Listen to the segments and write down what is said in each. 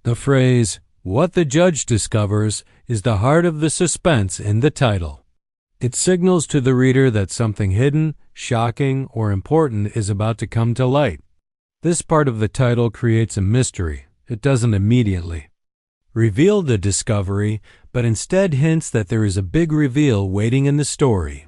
The phrase, "What the judge discovers," is the heart of the suspense in the title. It signals to the reader that something hidden, shocking, or important is about to come to light. This part of the title creates a mystery. It doesn't immediately reveal the discovery, but instead hints that there is a big reveal waiting in the story.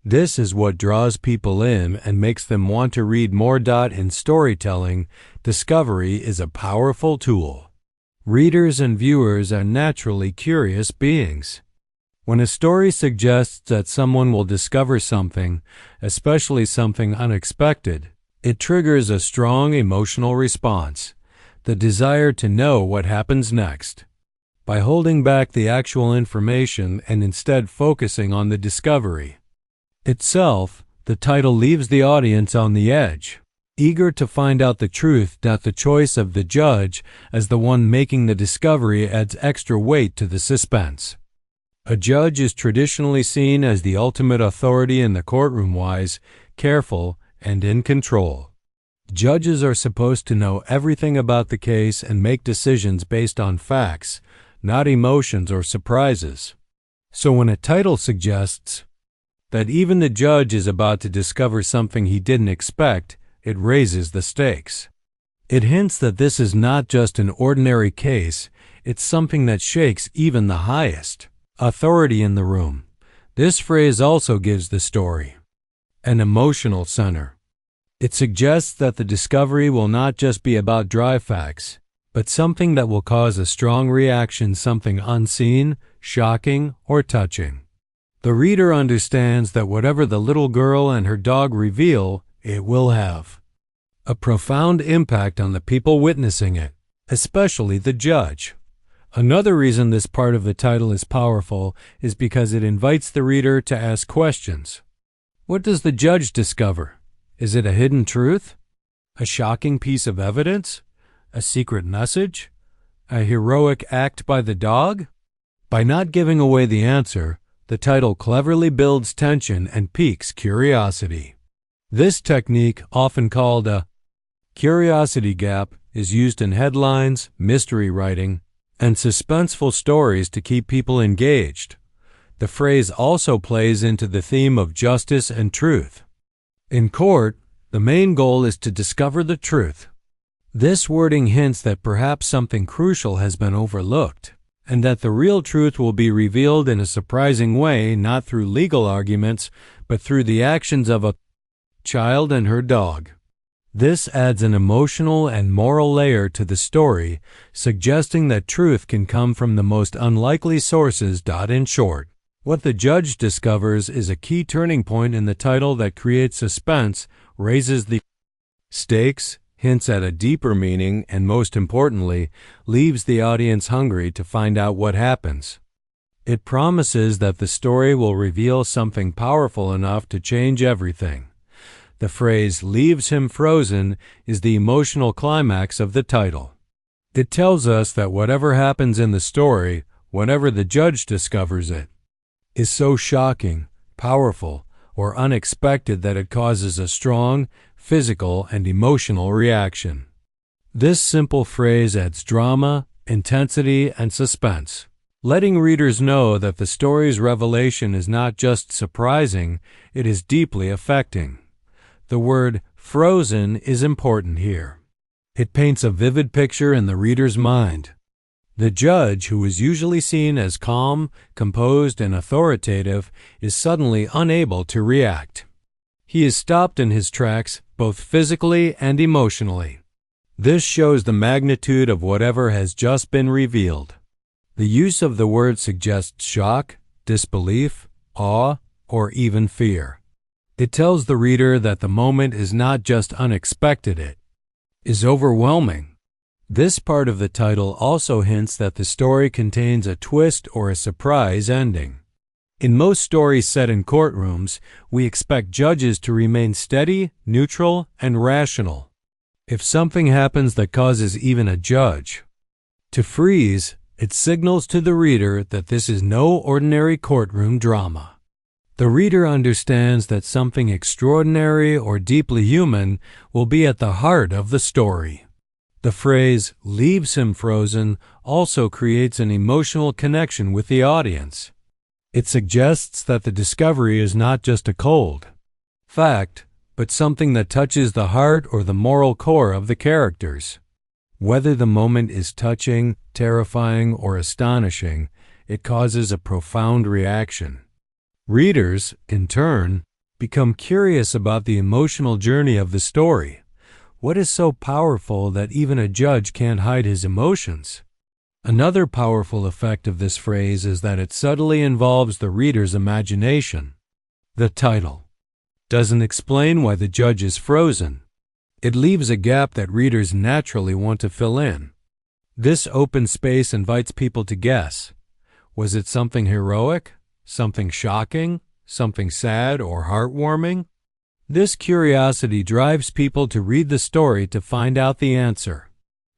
This is what draws people in and makes them want to read more. In storytelling, discovery is a powerful tool. Readers and viewers are naturally curious beings. When a story suggests that someone will discover something, especially something unexpected, it triggers a strong emotional response, the desire to know what happens next. By holding back the actual information and instead focusing on the discovery itself, the title leaves the audience on the edge, eager to find out the truth. The choice of the judge as the one making the discovery adds extra weight to the suspense. A judge is traditionally seen as the ultimate authority in the courtroom, wise, careful, and in control. Judges are supposed to know everything about the case and make decisions based on facts, not emotions or surprises. So when a title suggests that even the judge is about to discover something he didn't expect, it raises the stakes. It hints that this is not just an ordinary case, it's something that shakes even the highest authority in the room. This phrase also gives the story an emotional center. It suggests that the discovery will not just be about dry facts, but something that will cause a strong reaction, something unseen, shocking, or touching. The reader understands that whatever the little girl and her dog reveal, it will have a profound impact on the people witnessing it, especially the judge. Another reason this part of the title is powerful is because it invites the reader to ask questions. What does the judge discover? Is it a hidden truth? A shocking piece of evidence? A secret message? A heroic act by the dog? By not giving away the answer, the title cleverly builds tension and piques curiosity. This technique, often called a curiosity gap, is used in headlines, mystery writing, and suspenseful stories to keep people engaged. The phrase also plays into the theme of justice and truth. In court, the main goal is to discover the truth. This wording hints that perhaps something crucial has been overlooked, and that the real truth will be revealed in a surprising way, not through legal arguments, but through the actions of a child and her dog. This adds an emotional and moral layer to the story, suggesting that truth can come from the most unlikely sources. In short, what the judge discovers is a key turning point in the title that creates suspense, raises the stakes, hints at a deeper meaning, and most importantly, leaves the audience hungry to find out what happens. It promises that the story will reveal something powerful enough to change everything. The phrase "leaves him frozen" is the emotional climax of the title. It tells us that whatever happens in the story, whenever the judge discovers it, is so shocking, powerful, or unexpected that it causes a strong physical and emotional reaction. This simple phrase adds drama, intensity, and suspense, letting readers know that the story's revelation is not just surprising, it is deeply affecting. The word "frozen" is important here. It paints a vivid picture in the reader's mind. The judge, who is usually seen as calm, composed, and authoritative, is suddenly unable to react. He is stopped in his tracks, both physically and emotionally. This shows the magnitude of whatever has just been revealed. The use of the word suggests shock, disbelief, awe, or even fear. It tells the reader that the moment is not just unexpected, it is overwhelming. This part of the title also hints that the story contains a twist or a surprise ending. In most stories set in courtrooms, we expect judges to remain steady, neutral, and rational. If something happens that causes even a judge to freeze, it signals to the reader that this is no ordinary courtroom drama. The reader understands that something extraordinary or deeply human will be at the heart of the story. The phrase "leaves him frozen" also creates an emotional connection with the audience. It suggests that the discovery is not just a cold fact, but something that touches the heart or the moral core of the characters. Whether the moment is touching, terrifying, or astonishing, it causes a profound reaction. Readers, in turn, become curious about the emotional journey of the story. What is so powerful that even a judge can't hide his emotions? Another powerful effect of this phrase is that it subtly involves the reader's imagination. The title doesn't explain why the judge is frozen. It leaves a gap that readers naturally want to fill in. This open space invites people to guess. Was it something heroic, something shocking, something sad or heartwarming? This curiosity drives people to read the story to find out the answer.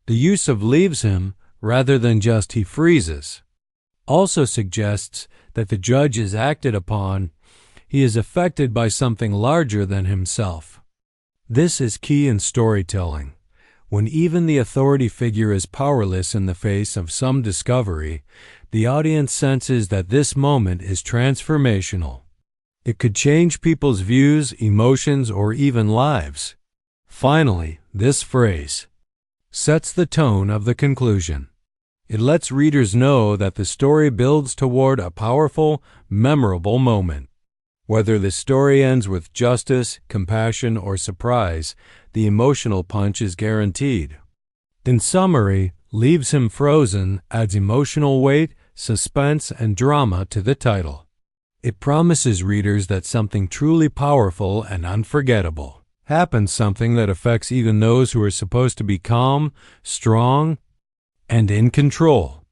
The use of "leaves him" rather than just "he freezes" also suggests that the judge is acted upon. He is affected by something larger than himself. This is key in storytelling. When even the authority figure is powerless in the face of some discovery, the audience senses that this moment is transformational. It could change people's views, emotions, or even lives. Finally, this phrase sets the tone of the conclusion. It lets readers know that the story builds toward a powerful, memorable moment. Whether the story ends with justice, compassion, or surprise, the emotional punch is guaranteed. In summary, "Leaves him frozen" adds emotional weight, suspense, and drama to the title. It promises readers that something truly powerful and unforgettable happens, something that affects even those who are supposed to be calm, strong, and in control.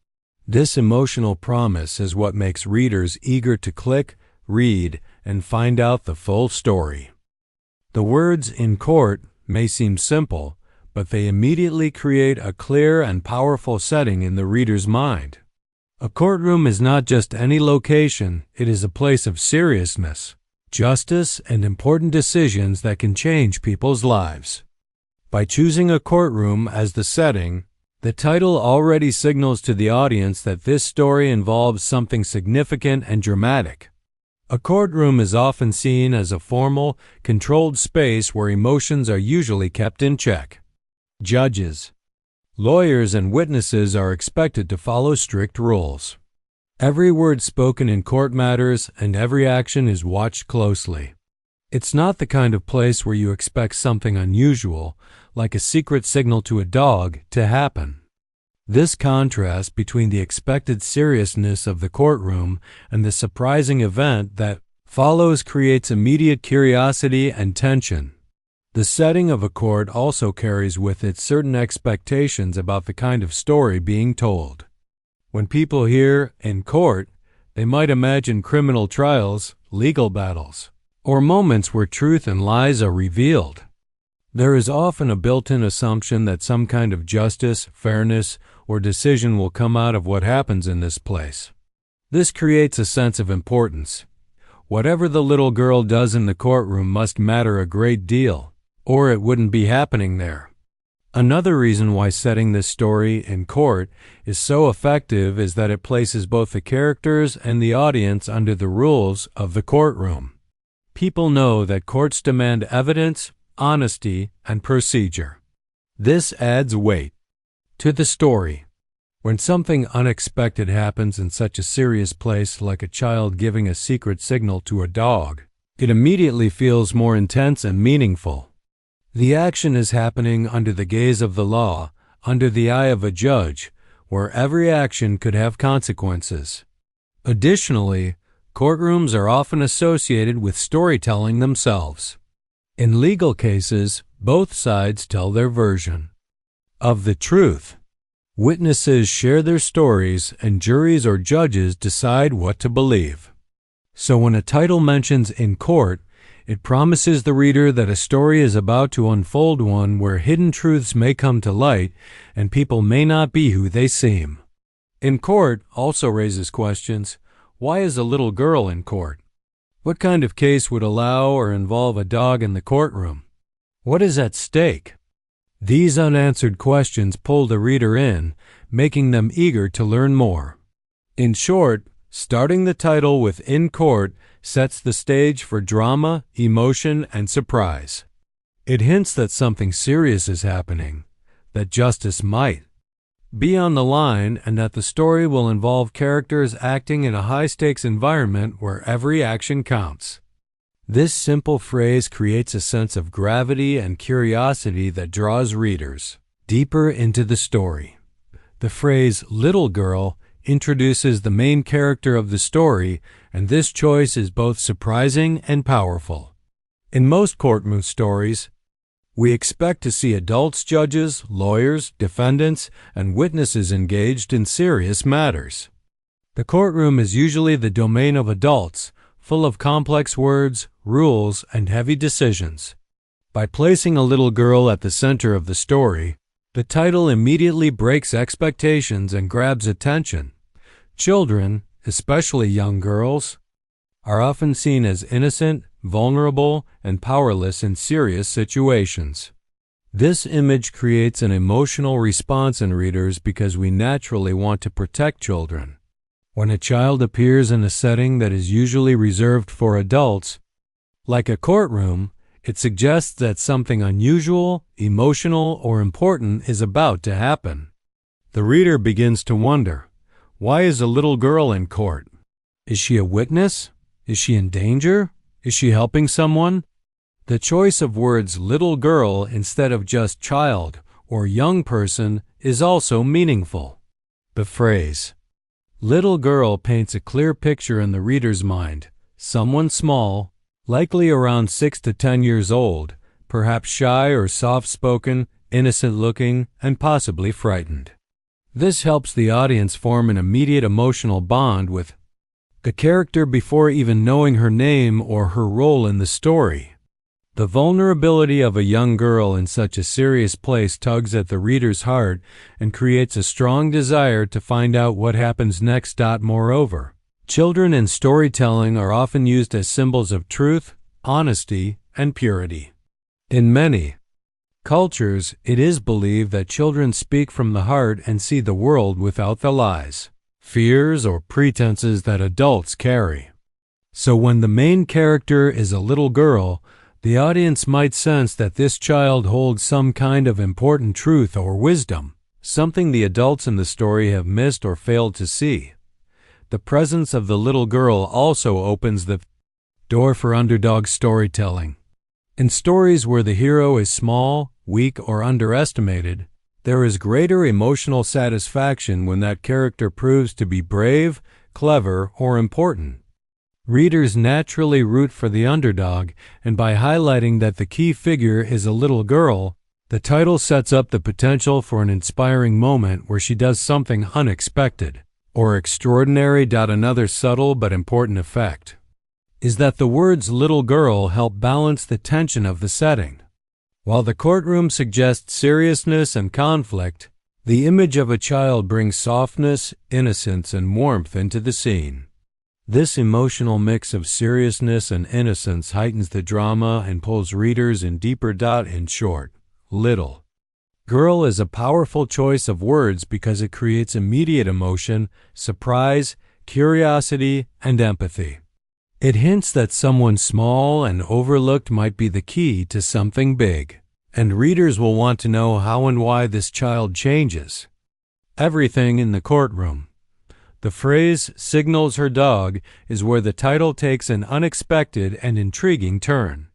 This emotional promise is what makes readers eager to click, read, and find out the full story. The words "in court" may seem simple, but they immediately create a clear and powerful setting in the reader's mind. A courtroom is not just any location, it is a place of seriousness, justice, and important decisions that can change people's lives. By choosing a courtroom as the setting, the title already signals to the audience that this story involves something significant and dramatic. A courtroom is often seen as a formal, controlled space where emotions are usually kept in check. Judges, lawyers, and witnesses are expected to follow strict rules. Every word spoken in court matters, and every action is watched closely. It's not the kind of place where you expect something unusual, like a secret signal to a dog, to happen. This contrast between the expected seriousness of the courtroom and the surprising event that follows creates immediate curiosity and tension. The setting of a court also carries with it certain expectations about the kind of story being told. When people hear "in court," they might imagine criminal trials, legal battles, or moments where truth and lies are revealed. There is often a built-in assumption that some kind of justice, fairness, or decision will come out of what happens in this place. This creates a sense of importance. Whatever the little girl does in the courtroom must matter a great deal, or it wouldn't be happening there. Another reason why setting this story in court is so effective is that it places both the characters and the audience under the rules of the courtroom. People know that courts demand evidence, honesty, and procedure. This adds weight to the story. When something unexpected happens in such a serious place, like a child giving a secret signal to a dog, it immediately feels more intense and meaningful. The action is happening under the gaze of the law, under the eye of a judge, where every action could have consequences. Additionally, courtrooms are often associated with storytelling themselves. In legal cases, both sides tell their version of the truth. Witnesses share their stories, and juries or judges decide what to believe. So when a title mentions "in court," it promises the reader that a story is about to unfold, one where hidden truths may come to light and people may not be who they seem. "In court" also raises questions. Why is a little girl in court? What kind of case would allow or involve a dog in the courtroom? What is at stake? These unanswered questions pull the reader in, making them eager to learn more. In short, starting the title with "In Court" sets the stage for drama, emotion, and surprise. It hints that something serious is happening, that justice might be on the line, and that the story will involve characters acting in a high-stakes environment where every action counts. This simple phrase creates a sense of gravity and curiosity that draws readers deeper into the story. The phrase "little girl" introduces the main character of the story, and this choice is both surprising and powerful. In most courtroom stories, we expect to see adults, judges, lawyers, defendants, and witnesses engaged in serious matters. The courtroom is usually the domain of adults, full of complex words, rules, and heavy decisions. By placing a little girl at the center of the story, the title immediately breaks expectations and grabs attention. Children, especially young girls, are often seen as innocent, vulnerable, and powerless in serious situations. This image creates an emotional response in readers because we naturally want to protect children. When a child appears in a setting that is usually reserved for adults, like a courtroom, it suggests that something unusual, emotional, or important is about to happen. The reader begins to wonder, why is a little girl in court? Is she a witness? Is she in danger? Is she helping someone? The choice of words "little girl" instead of just "child" or "young person" is also meaningful. The phrase "little girl" paints a clear picture in the reader's mind. Someone small, likely around 6 to 10 years old, perhaps shy or soft-spoken, innocent-looking, and possibly frightened. This helps the audience form an immediate emotional bond with the character before even knowing her name or her role in the story. The vulnerability of a young girl in such a serious place tugs at the reader's heart and creates a strong desire to find out what happens next. Moreover, children in storytelling are often used as symbols of truth, honesty, and purity. In many cultures, it is believed that children speak from the heart and see the world without the lies, fears, or pretenses that adults carry. So when the main character is a little girl, the audience might sense that this child holds some kind of important truth or wisdom, something the adults in the story have missed or failed to see. The presence of the little girl also opens the door for underdog storytelling. In stories where the hero is small, weak, or underestimated, there is greater emotional satisfaction when that character proves to be brave, clever, or important. Readers naturally root for the underdog, and by highlighting that the key figure is a little girl, the title sets up the potential for an inspiring moment where she does something unexpected or extraordinary. Another subtle but important effect is that the words "little girl" help balance the tension of the setting. While the courtroom suggests seriousness and conflict, the image of a child brings softness, innocence, and warmth into the scene. This emotional mix of seriousness and innocence heightens the drama and pulls readers in deeper. In short, "little girl" is a powerful choice of words because it creates immediate emotion, surprise, curiosity, and empathy. It hints that someone small and overlooked might be the key to something big, and readers will want to know how and why this child changes everything in the courtroom. The phrase "signals her dog" is where the title takes an unexpected and intriguing turn.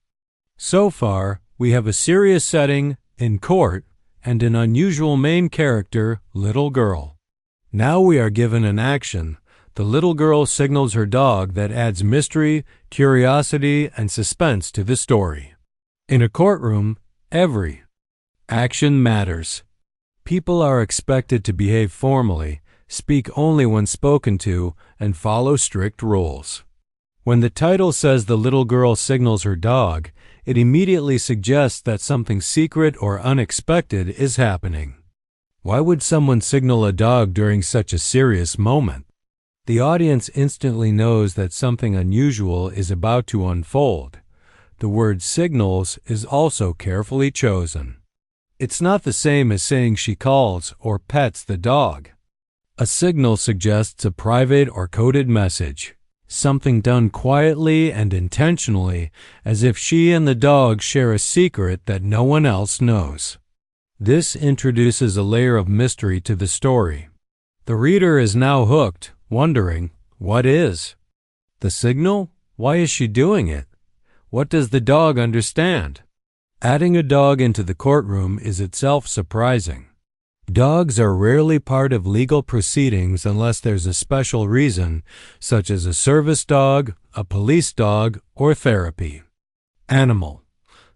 So far, we have a serious setting, in court, and an unusual main character, little girl. Now we are given an action, "the little girl signals her dog," that adds mystery, curiosity, and suspense to the story. In a courtroom, every action matters. People are expected to behave formally, speak only when spoken to, and follow strict rules. When the title says "the little girl signals her dog," it immediately suggests that something secret or unexpected is happening. Why would someone signal a dog during such a serious moment? The audience instantly knows that something unusual is about to unfold. The word "signals" is also carefully chosen. It's not the same as saying she calls or pets the dog. A signal suggests a private or coded message, something done quietly and intentionally, as if she and the dog share a secret that no one else knows. This introduces a layer of mystery to the story. The reader is now hooked, wondering, what is the signal? Why is she doing it? What does the dog understand? Adding a dog into the courtroom is itself surprising. Dogs are rarely part of legal proceedings unless there's a special reason, such as a service dog, a police dog, or therapy. Animal.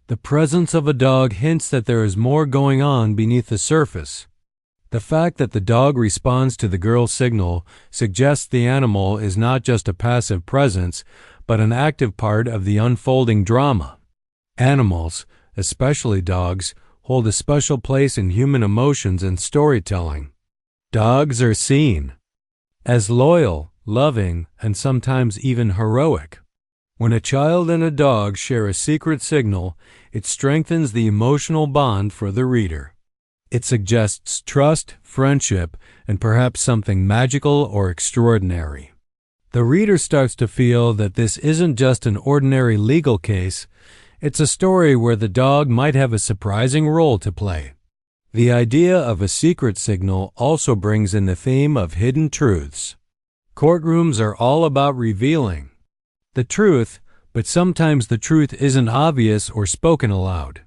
The presence of a dog hints that there is more going on beneath the surface. The fact that the dog responds to the girl's signal suggests the animal is not just a passive presence, but an active part of the unfolding drama. Animals, especially dogs, hold a special place in human emotions and storytelling. Dogs are seen as loyal, loving, and sometimes even heroic. When a child and a dog share a secret signal, it strengthens the emotional bond for the reader. It suggests trust, friendship, and perhaps something magical or extraordinary. The reader starts to feel that this isn't just an ordinary legal case, it's a story where the dog might have a surprising role to play. The idea of a secret signal also brings in the theme of hidden truths. Courtrooms are all about revealing the truth, but sometimes the truth isn't obvious or spoken aloud.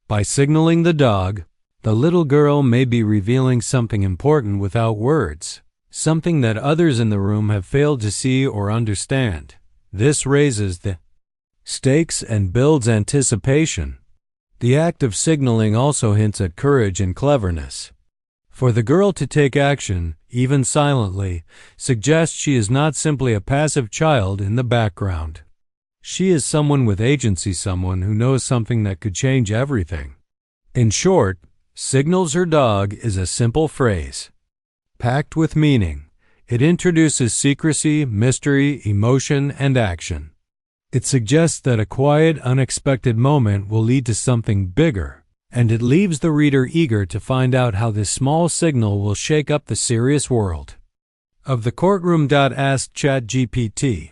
By signaling the dog, the little girl may be revealing something important without words, something that others in the room have failed to see or understand. This raises the stakes and builds anticipation. The act of signaling also hints at courage and cleverness. For the girl to take action, even silently, suggests she is not simply a passive child in the background. She is someone with agency, someone who knows something that could change everything. In short, signals her dog is a simple phrase, packed with meaning. It introduces secrecy, mystery, emotion, and action. It suggests that a quiet, unexpected moment will lead to something bigger, and it leaves the reader eager to find out how this small signal will shake up the serious world of the courtroom. Ask ChatGPT.